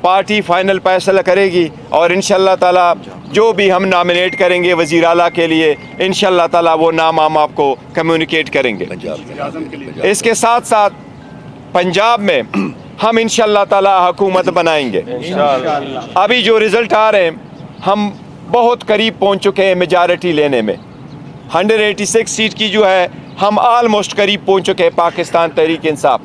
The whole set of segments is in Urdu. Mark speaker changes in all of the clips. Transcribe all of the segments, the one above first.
Speaker 1: پارٹی فائنل فیصلہ کرے گی اور انشاءاللہ تعالیٰ جو بھی ہم نامینیٹ کریں گے وزیر اعلیٰ کے لیے انشاءاللہ تعالیٰ وہ نام ہم آپ کو کمیونیکیٹ کریں گے۔ اس کے ساتھ ساتھ پنجاب میں ہم انشاءاللہ تعالیٰ حکومت بنائیں گے۔ ابھی جو رزلٹ آ رہے ہیں ہم بہت قریب پہنچ چکے ہیں میجارٹی لینے میں۔ 186 سیٹ کی جو ہے ہم آلموسٹ قریب پہنچ چکے ہیں پاکستان تحریک انصاف۔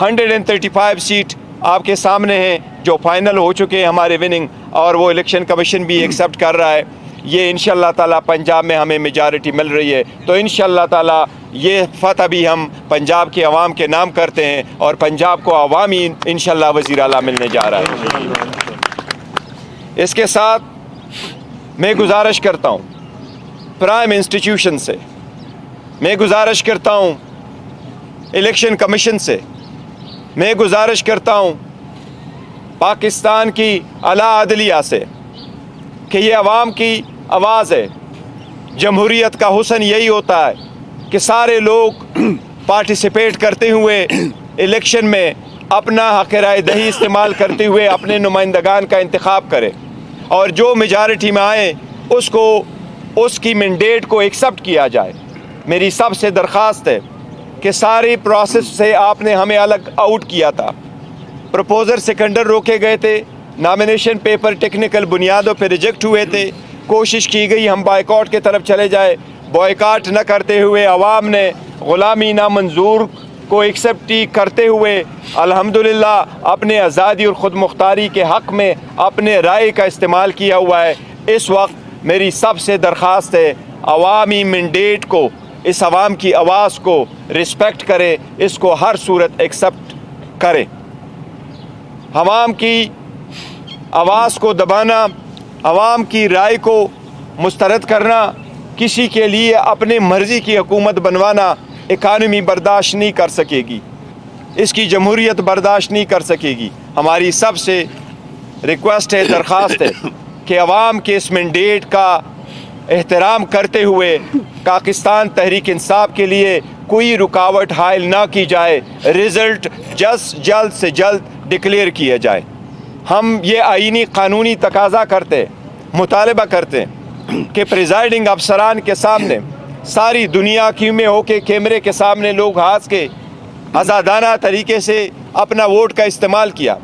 Speaker 1: 135 سیٹ آپ کے سامنے ہیں جو فائنل ہو چکے ہیں ہمارے وننگ، اور وہ الیکشن کمیشن بھی ایکسیپٹ کر رہا ہے۔ یہ انشاءاللہ تعالیٰ پنجاب میں ہمیں میجارٹی مل رہی ہے، تو انشاءاللہ تعالیٰ یہ فتح بھی ہم پنجاب کے عوام کے نام کرتے ہیں، اور پنجاب کو عوامی انشاءاللہ وزیر اعلیٰ ملنے جا رہا ہے۔ اس کے ساتھ میں گزارش کرتا ہوں پرائم انسٹیٹیوشن سے، میں گزارش کرتا ہوں الیکشن کمیشن سے، میں گزارش کرتا ہوں پاکستان کی اعلیٰ عدلیہ سے کہ یہ عوام کی آواز ہے۔ جمہوریت کا حسن یہی ہوتا ہے کہ سارے لوگ پارٹیسپیٹ کرتے ہوئے الیکشن میں اپنا حق رائے دہی استعمال کرتے ہوئے اپنے نمائندگان کا انتخاب کرے، اور جو میجارٹی میں آئے اس کی مینڈیٹ کو ایکسیپٹ کیا جائے۔ میری سب سے درخواست ہے کہ ساری پروسیس سے آپ نے ہمیں الگ آؤٹ کیا تھا، پروپوزر سیکنڈر روکے گئے تھے، نامینیشن پیپر ٹیکنیکل بنیادوں پہ ریجیکٹ ہوئے تھے، کوشش کی گئی ہم بائیکاٹ کی طرف چلے جائے، بائیکاٹ نہ کرتے ہوئے عوام نے غلامی نامنظور کو ایکسیپٹ کرتے ہوئے الحمدللہ اپنے آزادی اور خود مختاری کے حق میں اپنے رائے کا استعمال کیا ہوا ہے۔ اس وقت میری سب سے درخواست ہے عوامی مینڈیٹ کو، اس عوام کی آواز کو رسپیکٹ کرے، اس کو ہر صورت ایکسیپٹ کرے۔ عوام کی آواز کو دبانا، عوام کی رائے کو مسترد کرنا، کسی کے لیے اپنے مرضی کی حکومت بنوانا اکانومی برداشت نہیں کر سکے گی، اس کی جمہوریت برداشت نہیں کر سکے گی۔ ہماری سب سے ریکویسٹ ہے، درخواست ہے کہ عوام کے اس مینڈیٹ کا احترام کرتے ہوئے پاکستان تحریک انصاف کے لیے کوئی رکاوٹ حائل نہ کی جائے، رزلٹ جلد سے جلد ڈکلیئر کیا جائے۔ ہم یہ آئینی قانونی تقاضا کرتے، مطالبہ کرتے کہ پریزائڈنگ افسران کے سامنے ساری دنیا میں ہو کے کیمرے کے سامنے لوگ ہاتھ کے آزادانہ طریقے سے اپنا ووٹ کا استعمال کیا،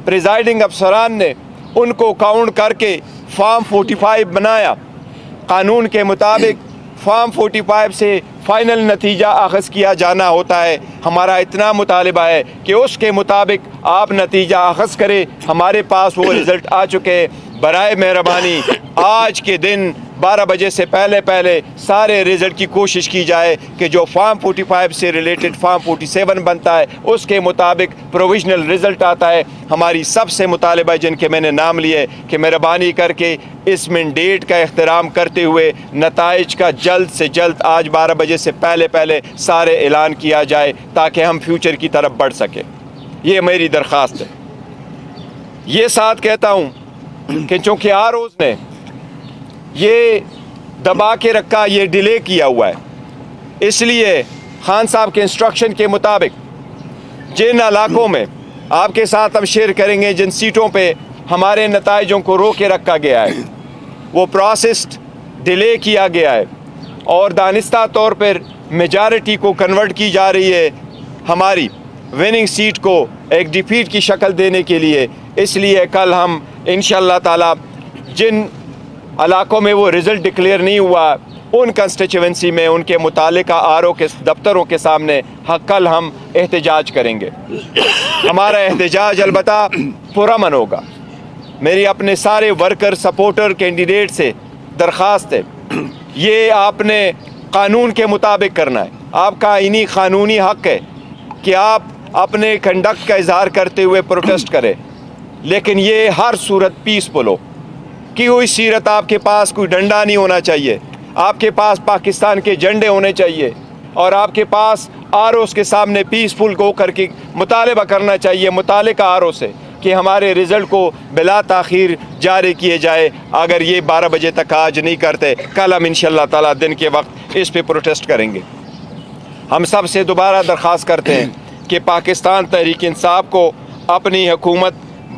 Speaker 1: پریزائڈنگ افسران نے ان کو کاؤنٹ کر کے فارم 45 بنایا۔ قانون کے مطابق فارم 45 سے فائنل نتیجہ اخذ کیا جانا ہوتا ہے۔ ہمارا اتنا مطالبہ ہے کہ اس کے مطابق آپ نتیجہ اخذ کریں۔ ہمارے پاس وہ رزلٹ آ چکے، برائے مہربانی آج کے دن 12 بجے سے پہلے سارے رزلٹ کی کوشش کی جائے کہ جو فارم 45 سے ریلیٹڈ فارم 47 بنتا ہے اس کے مطابق پروویژنل رزلٹ آتا ہے۔ ہماری سب سے مطالبہ جن کے میں نے نام لیے کہ مہربانی کر کے اس مینڈیٹ کا احترام کرتے ہوئے نتائج کا جلد سے جلد آج 12 بجے سے پہلے سارے اعلان کیا جائے تاکہ ہم فیوچر کی طرف بڑھ سکیں۔ یہ میری درخواست ہے۔ یہ ساتھ کہتا ہوں کہ چونکہ آروز نے یہ دبا کے رکھا، یہ ڈیلے کیا ہوا ہے، اس لیے خان صاحب کے انسٹرکشن کے مطابق جن علاقوں میں آپ کے ساتھ ہم شیئر کریں گے، جن سیٹوں پہ ہمارے نتائجوں کو رو کے رکھا گیا ہے، وہ پروسیس ڈیلے کیا گیا ہے اور دانستہ طور پر میجارٹی کو کنورٹ کی جا رہی ہے ہماری وننگ سیٹ کو ایک ڈیفیٹ کی شکل دینے کے لیے۔ اس لیے کل ہم انشاءاللہ تعالی جن علاقوں میں وہ رزلٹ ڈکلیئر نہیں ہوا ان کنسٹیچوئنسی میں ان کے متعلقہ آرو کے دفتروں کے سامنے کل ہم احتجاج کریں گے۔ ہمارا احتجاج البتہ پرامن ہوگا۔ میری اپنے سارے ورکر سپورٹر کینڈیڈیٹ سے درخواست ہے، یہ آپ نے قانون کے مطابق کرنا ہے، آپ کا آئینی قانونی حق ہے کہ آپ اپنے کنڈکٹ کا اظہار کرتے ہوئے پروٹیسٹ کریں، لیکن یہ ہر صورت پیسفل ہو کہ کوئی سیرت آپ کے پاس کوئی ڈنڈا نہیں ہونا چاہیے، آپ کے پاس پاکستان کے جھنڈے ہونے چاہیے اور آپ کے پاس آروز کے سامنے پیسفل ہو کر کے مطالبہ کرنا چاہیے متعلقہ آرو سے کہ ہمارے رزلٹ کو بلا تاخیر جاری کیے جائے۔ اگر یہ 12 بجے تک آج نہیں کرتے، کل ہم انشاءاللہ تعالیٰ دن کے وقت اس پہ پروٹیسٹ کریں گے۔ ہم سب سے دوبارہ درخواست کرتے ہیں کہ پاکستان تحریک انصاف کو اپنی حکومت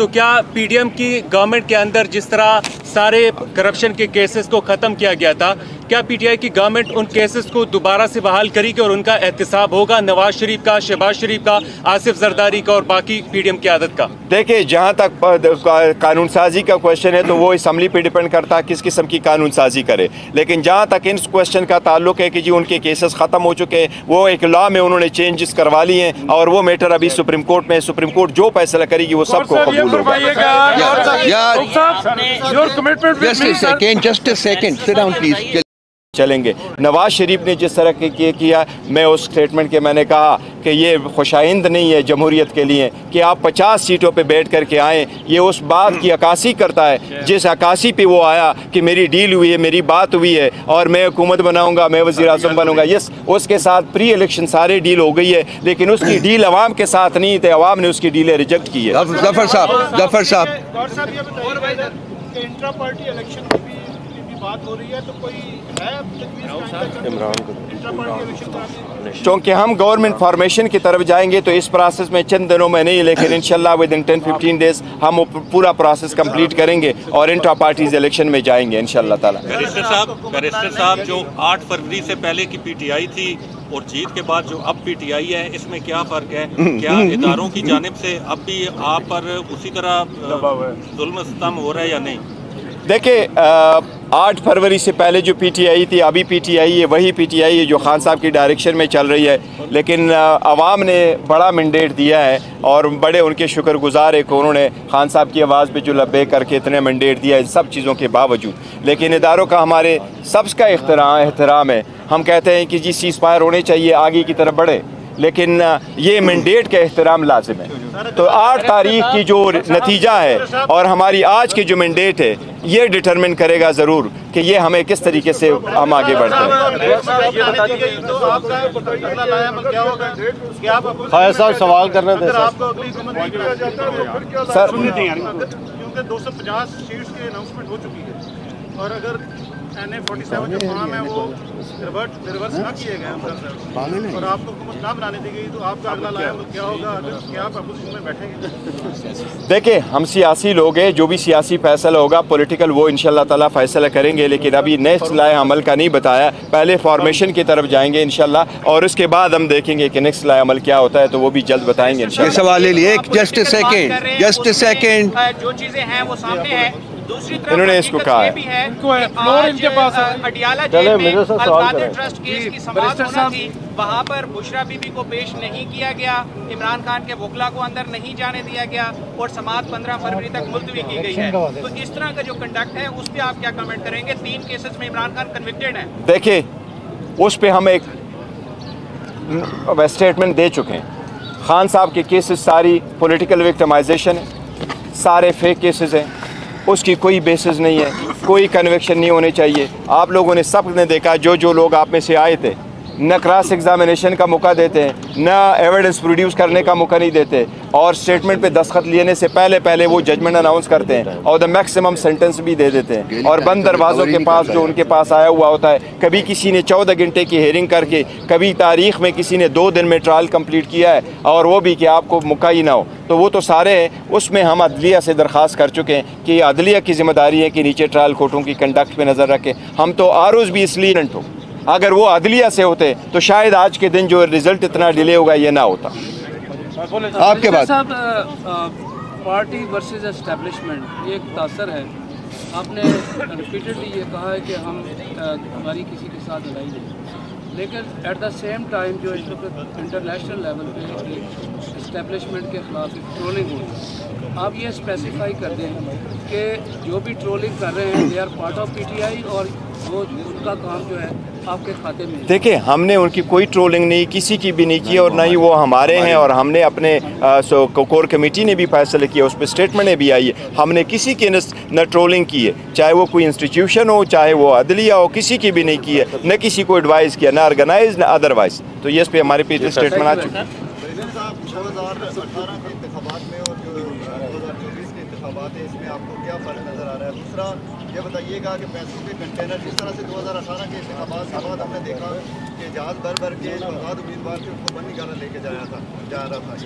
Speaker 2: تو کیا پی ڈی ایم کی گورنمنٹ کے اندر جس طرح سارے کرپشن کے کیسز کو ختم کیا گیا تھا، کیا پی ٹی آئی کی گورنمنٹ ان کیسز کو دوبارہ سے بحال کرے گی اور ان کا احتساب ہوگا، نواز شریف کا، شہباز شریف کا، آصف زرداری کا اور باقی پی ڈی ایم قیادت کا؟
Speaker 1: دیکھیں، جہاں تک قانون سازی کا کوشچن ہے تو وہ اسمبلی پہ ڈیپینڈ کرتا ہے کس قسم کی قانون سازی کرے، لیکن جہاں تک ان کوشچن کا تعلق ہے کہ جی ان کے کیسز ختم ہو چکے ہیں، وہ ایک لا میں انہوں نے چینجز کروا لی ہیں اور وہ میٹر ابھی سپریم کورٹ میں، سپریم کورٹ جو فیصلہ کرے گی وہ سب کو قبول ہوگا۔ چلیں گے نواز شریف نے جس طرح کیا، میں اس سٹیٹمنٹ کے میں نے کہا کہ یہ خوشائند نہیں ہے جمہوریت کے لیے کہ آپ 50 سیٹوں پہ بیٹھ کر کے آئیں، یہ اس بات کی عکاسی کرتا ہے جس عکاسی پہ وہ آیا کہ میری ڈیل ہوئی ہے، میری بات ہوئی ہے اور میں حکومت بناؤں گا، میں وزیر اعظم بنوں گا۔ یس، اس کے ساتھ پری الیکشن سارے ڈیل ہو گئی ہے، لیکن اس کی ڈیل عوام کے ساتھ نہیں تھے، عوام نے اس کی ڈیلیں ریجیکٹ کی ہے۔
Speaker 3: ظفر صاحب
Speaker 4: انٹرا پارٹی الیکشن میں بھی بات ہو رہی ہے، تو کوئی ہے
Speaker 1: چونکہ ہم گورنمنٹ فارمیشن کی طرف جائیں گے تو اس پروسیس میں چند دنوں میں نہیں، لیکن انشاءاللہ ودن 10-15 ڈیز ہم پورا پروسیس کمپلیٹ کریں گے اور انٹرا پارٹیز الیکشن میں جائیں گے انشاءاللہ تعالیٰ۔
Speaker 5: بیرسٹر صاحب، جو 8 فروری سے پہلے کی پی ٹی آئی تھی اور جیت کے بعد جو اب پی ٹی آئی ہے، اس میں کیا فرق ہے؟ کیا اداروں کی جانب سے اب بھی آپ پر اسی طرح ظلم و ستم ہو رہا ہے یا نہیں؟
Speaker 1: دیکھیں، 8 فروری سے پہلے جو پی ٹی آئی تھی، ابھی پی ٹی آئی ہے وہی پی ٹی آئی ہے جو خان صاحب کی ڈائریکشن میں چل رہی ہے، لیکن عوام نے بڑا مینڈیٹ دیا ہے اور بڑے ان کے شکر گزار ہے کہ انہوں نے خان صاحب کی آواز پہ جو لبے کر کے اتنے مینڈیٹ دیا ہے سب چیزوں کے باوجود۔ لیکن اداروں کا ہمارے سب کا احترام ہے، ہم کہتے ہیں کہ جی سیز فائر ہونے چاہیے، آگے کی طرف بڑھے، لیکن یہ مینڈیٹ کا احترام لازم ہے۔ تو 8 تاریخ کی جو نتیجہ ہے اور ہماری آج کی جو مینڈیٹ ہے یہ ڈٹرمن کرے گا ضرور کہ یہ ہمیں کس طریقے سے ہم آگے بڑھتے ہیں۔
Speaker 6: خیر صاحب سوال کرنے دیں
Speaker 1: سر۔
Speaker 4: کیونکہ 250 سیٹس کی اناؤنسمنٹ ہو چکی ہے اور اگر NA-47 جو فارم ہے وہ ریورس نہ کیے گئے اور آپ کو حکومت نہ بنانے دی گئی تو آپ کا اگلا لائحہ کیا ہوگا؟ کیا آپ اپوزیشن میں بیٹھیں گے؟
Speaker 1: دیکھیں، ہم سیاسی لوگ ہیں، جو بھی سیاسی فیصلہ ہوگا پولیٹیکل وہ انشاءاللہ تعالیٰ فیصلہ کریں گے، لیکن ابھی نیکسٹ لائحہ عمل کا نہیں بتایا، پہلے فارمیشن کی طرف جائیں گے انشاءاللہ اور اس کے بعد ہم دیکھیں گے کہ نیکسٹ لائحہ عمل کیا ہوتا ہے تو وہ بھی جلد بتائیں گے انشاءاللہ۔
Speaker 3: سوال لے لیے جسٹ سیکنڈ
Speaker 7: جو چیزیں ہیں وہ سامنے ہیں، دوسری طرف
Speaker 1: انہوں نے اس کو کہا ہے
Speaker 7: اڈیالہ جیل میں القادر ٹرسٹ کیس کی سماعت ہونا تھی، وہاں پر بشرا بی بی کو پیش نہیں کیا گیا، عمران خان کے وکلا کو اندر نہیں جانے دیا گیا اور سماعت 15 فروری تک ملتوی کی گئی ہے۔ تو اس طرح کا جو کنڈکٹ ہے اس پہ آپ کیا کمنٹ کریں گے؟ 3 کیسز میں عمران خان کنوکٹڈ ہیں۔
Speaker 1: دیکھیں، اس پہ ہم ایک اسٹیٹمنٹ دے چکے ہیں، خان صاحب کے کیسز ساری پولیٹیکل وکٹمائزیشن ہے، سارے فیک کیسز ہیں، اس کی کوئی بیسز نہیں ہے، کوئی کنوکشن نہیں ہونے چاہیے۔ آپ لوگوں نے سب نے دیکھا، جو لوگ آپ میں سے آئے تھے، نہ کراس ایگزامینیشن کا موقع دیتے ہیں، نہ ایویڈنس پروڈیوس کرنے کا موقع نہیں دیتے اور سٹیٹمنٹ پہ دستخط لینے سے پہلے وہ ججمنٹ اناؤنس کرتے ہیں اور دا میکسیمم سینٹنس بھی دے دیتے ہیں اور بند دروازوں کے پاس جو ان کے پاس آیا ہوا ہوتا ہے۔ کبھی کسی نے 14 گھنٹے کی ہیئرنگ کر کے، کبھی تاریخ میں کسی نے 2 دن میں ٹرائل کمپلیٹ کیا ہے اور وہ بھی کہ آپ کو موقع ہی نہ ہو، تو وہ تو سارے ہیں۔ اس میں ہم عدلیہ سے درخواست کر چکے ہیں کہ یہ عدلیہ کی ذمہ داری ہے کہ نیچے ٹرائل کورٹوں کی کنڈکٹ پہ نظر رکھیں۔ ہم تو آروز بھی اس لیے ہو، اگر وہ عدلیہ سے ہوتے تو شاید آج کے دن جو رزلٹ اتنا ڈیلے ہوگا یہ نہ ہوتا۔
Speaker 3: آپ کے بعد
Speaker 8: صاحب، پارٹی ورسز اسٹیبلشمنٹ یہ ایک تاثر ہے، آپ نے ریپیٹڈلی یہ کہا ہے کہ ہماری کسی کے ساتھ لڑائی نہیں، لیکن ایٹ دا سیم ٹائم جو انٹرنیشنل لیول پہ اسٹیبلشمنٹ کے خلاف ٹرولنگ ہوئی، آپ یہ اسپیسیفائی کر دیں کہ جو بھی ٹرولنگ کر رہے ہیں they are part of P T I اور وہ ان کا کام جو ہے آپ کے کھاتے میں؟
Speaker 1: دیکھیں، ہم نے ان کی کوئی ٹرولنگ نہیں، کسی کی بھی نہیں کی اور نہ ہی وہ ہمارے ہیں، اور ہم نے اپنے کور کمیٹی نے بھی فیصلہ کیا، اس پہ اسٹیٹمنٹیں بھی آئی ہے، ہم نے کسی کی نہ ٹرولنگ کی ہے، چاہے وہ کوئی انسٹیٹیوشن ہو، چاہے وہ عدلیہ ہو، کسی کی بھی نہیں کی ہے، نہ کسی کو ایڈوائز کیا، نہ آرگنائز نہ ادروائز۔ تو یہ اس پہ ہمارے پیچھے اسٹیٹمنٹ آ چکی ہے۔
Speaker 9: 2018 کے انتخابات میں اور جو 2024 کے انتخابات ہیں، اس میں آپ کو کیا فرق نظر آ رہا ہے؟ دوسرا یہ بتائیے گا کہ پیسوں کے کنٹینر جس طرح سے 2018 کے انتخابات کے بعد ہم نے دیکھا کہ جہاز بھر کے جو آزاد امیدوار تھے ان کو بنی گانا لے کے جا رہا تھا،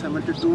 Speaker 10: 72